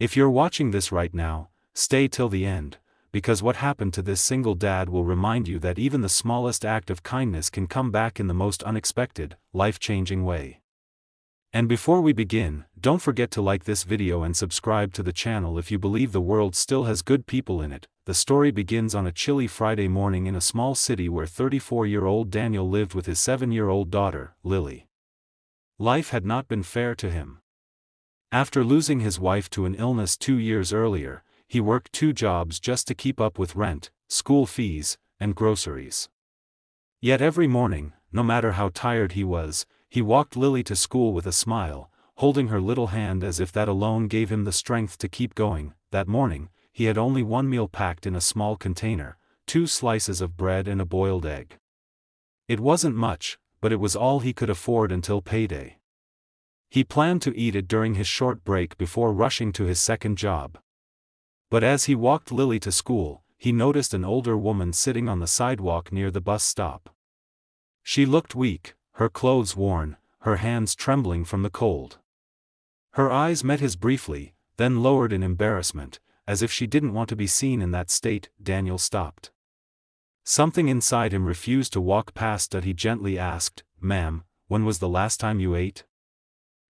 If you're watching this right now, stay till the end, because what happened to this single dad will remind you that even the smallest act of kindness can come back in the most unexpected, life-changing way. And before we begin, don't forget to like this video and subscribe to the channel if you believe the world still has good people in it. The story begins on a chilly Friday morning in a small city where 34-year-old Daniel lived with his 7-year-old daughter, Lily. Life had not been fair to him. After losing his wife to an illness 2 years earlier, he worked 2 jobs just to keep up with rent, school fees, and groceries. Yet every morning, no matter how tired he was, he walked Lily to school with a smile, holding her little hand as if that alone gave him the strength to keep going. That morning, he had only one meal packed in a small container, 2 slices of bread and a boiled egg. It wasn't much, but it was all he could afford until payday. He planned to eat it during his short break before rushing to his second job. But as he walked Lily to school, he noticed an older woman sitting on the sidewalk near the bus stop. She looked weak, her clothes worn, her hands trembling from the cold. Her eyes met his briefly, then lowered in embarrassment, as if she didn't want to be seen in that state. Daniel stopped. Something inside him refused to walk past that. He gently asked, "Ma'am, when was the last time you ate?"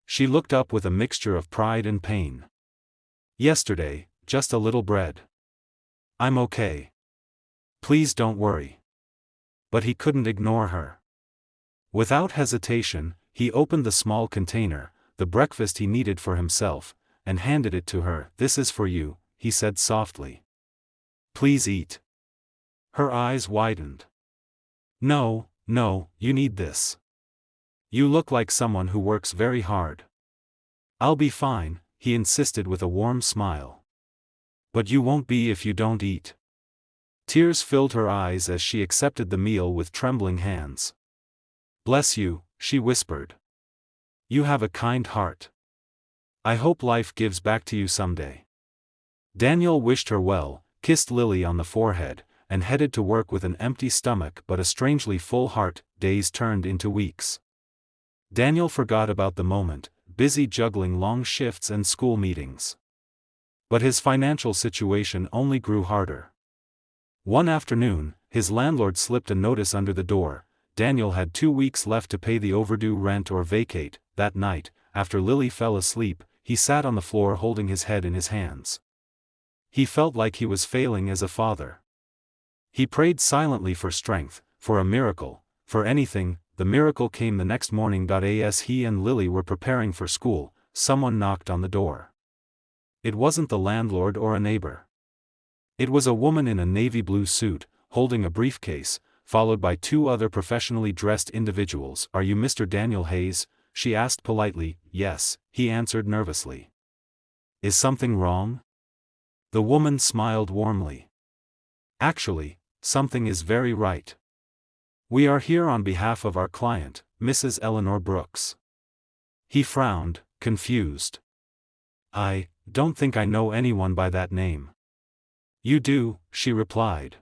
She looked up with a mixture of pride and pain. "Yesterday, just a little bread. I'm okay. Please don't worry." But he couldn't ignore her. Without hesitation, he opened the small container, the breakfast he needed for himself, and handed it to her. "This is for you," he said softly. "Please eat." Her eyes widened. No, you need this. You look like someone who works very hard." "I'll be fine," he insisted with a warm smile. "But you won't be if you don't eat." Tears filled her eyes as she accepted the meal with trembling hands. "Bless you," she whispered. "You have a kind heart. I hope life gives back to you someday." Daniel wished her well, kissed Lily on the forehead, and headed to work with an empty stomach but a strangely full heart. Days turned into weeks. Daniel forgot about the moment, busy juggling long shifts and school meetings. But his financial situation only grew harder. One afternoon, his landlord slipped a notice under the door. Daniel had 2 weeks left to pay the overdue rent or vacate. That night, after Lily fell asleep, he sat on the floor holding his head in his hands. He felt like he was failing as a father. He prayed silently for strength, for a miracle, for anything. The miracle came the next morning. As he and Lily were preparing for school, someone knocked on the door. It wasn't the landlord or a neighbor. It was a woman in a navy blue suit, holding a briefcase, followed by 2 other professionally dressed individuals. "Are you Mr. Daniel Hayes?" she asked politely. "Yes," he answered nervously. "Is something wrong?" The woman smiled warmly. "Actually, something is very right. We are here on behalf of our client, Mrs. Eleanor Brooks." He frowned, confused. "I don't think I know anyone by that name." "You do," she replied.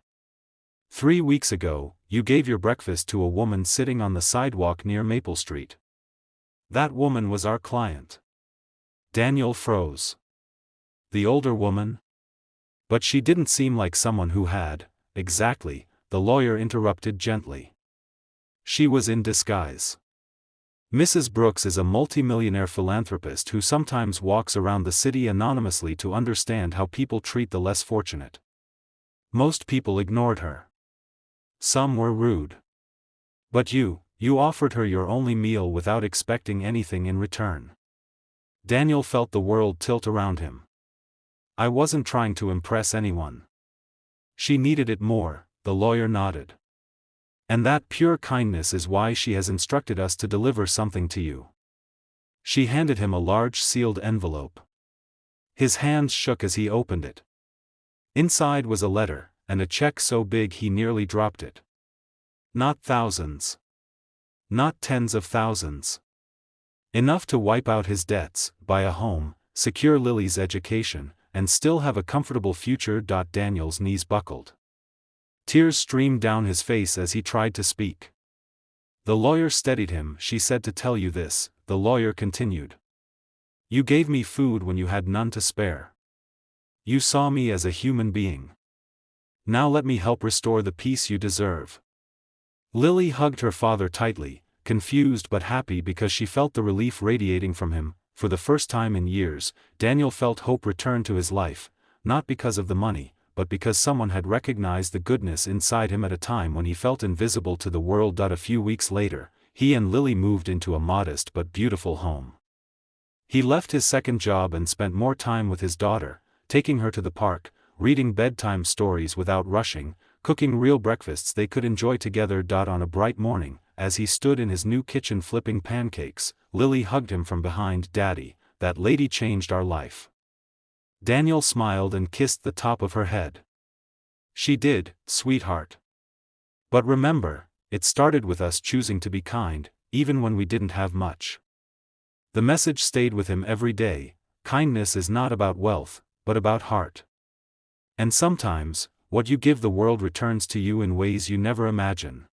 3 weeks ago, you gave your breakfast to a woman sitting on the sidewalk near Maple Street. That woman was our client." Daniel froze. The older woman? But she didn't seem like someone who had. "Exactly," the lawyer interrupted gently. "She was in disguise. Mrs. Brooks is a multimillionaire philanthropist who sometimes walks around the city anonymously to understand how people treat the less fortunate. Most people ignored her. Some were rude. But you offered her your only meal without expecting anything in return." Daniel felt the world tilt around him. "I wasn't trying to impress anyone. She needed it more," the lawyer nodded. "And that pure kindness is why she has instructed us to deliver something to you." She handed him a large sealed envelope. His hands shook as he opened it. Inside was a letter, and a check so big he nearly dropped it. Not thousands. Not tens of thousands. Enough to wipe out his debts, buy a home, secure Lily's education, and still have a comfortable future. Daniel's knees buckled. Tears streamed down his face as he tried to speak. The lawyer steadied him. "She said to tell you this," the lawyer continued. "You gave me food when you had none to spare. You saw me as a human being. Now let me help restore the peace you deserve." Lily hugged her father tightly, confused but happy because she felt the relief radiating from him. For the first time in years, Daniel felt hope return to his life, not because of the money, but because someone had recognized the goodness inside him at a time when he felt invisible to the world. A few weeks later, he and Lily moved into a modest but beautiful home. He left his second job and spent more time with his daughter, taking her to the park, reading bedtime stories without rushing, cooking real breakfasts they could enjoy together. On a bright morning, as he stood in his new kitchen flipping pancakes, Lily hugged him from behind. "Daddy, that lady changed our life." Daniel smiled and kissed the top of her head. "She did, sweetheart. But remember, it started with us choosing to be kind, even when we didn't have much." The message stayed with him every day: kindness is not about wealth, but about heart. And sometimes, what you give the world returns to you in ways you never imagine.